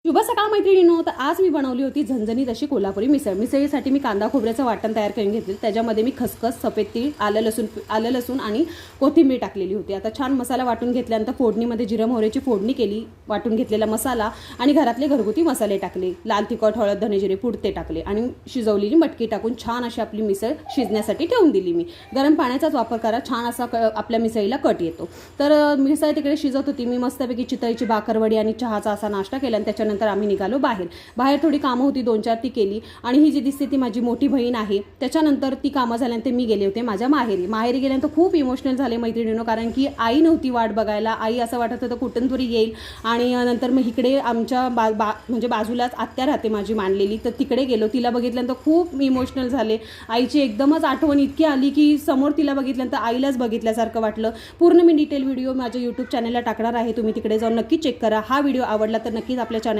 शुभ सकाळ मैत्रिणींनो. तर आज मी बनवली होती झणझणीत अशी कोल्हापुरी मिसळ. मिसळीसाठी मी कांदा खोबऱ्याचं वाटण तयार करून घेतले. त्याच्यामध्ये मी खसखस, सफेद तीळ, आलं लसूण आणि कोथिंबीर टाकलेली होती. आता छान मसाला वाटून घेतल्यानंतर फोडणीमध्ये जिरं मोहरीची फोडणी केली, वाटून घेतलेला मसाला आणि घरातले घरगुती मसाले टाकले, लाल तिखट, हळद, धने जिरे पूड ते टाकले आणि शिजवलेली मटकी टाकून छान अशी आपली मिसळ शिजण्यासाठी ठेवून दिली. मी गरम पाण्याचाच वापर करा, छान असा आपल्या मिसळीला कट येतो. तर मिसळ तिकडे शिजत होती. मी मस्तपैकी चितळीची भाकरवडी आणि चहाचा असा नाश्ता केला आणि त्याच्यानंतर आम्ही निघालो बाहेर थोडी कामं होती, 2-4 ती केली. आणि ही जी दिसते ती माझी मोठी बहीण आहे. त्याच्यानंतर ती कामं झाल्यानंतर मी गेले होते माझ्या माहेरी गेल्यानंतर खूप इमोशनल झाले मैत्रिणींनो, कारण की आई नव्हती वाट बघायला. आई असं वाटत होतं कुठून तरी येईल. आणि नंतर मग इकडे आमच्या म्हणजे बाजूलाच आत्या राहते माझी मानलेली, तर तिकडे गेलो. तिला बघितल्यानंतर खूप इमोशनल झाले. आईची एकदमच आठवण इतकी आली की समोर तिला बघितल्यानंतर आईलाच बघितल्यासारखं वाटलं. पूर्ण मी डिटेल व्हिडिओ माझ्या यूट्यूब चॅनलला टाकणार आहे, तुम्ही तिकडे जाऊन नक्की चेक करा. हा व्हिडिओ आवडला तर नक्कीच आपल्या चॅनल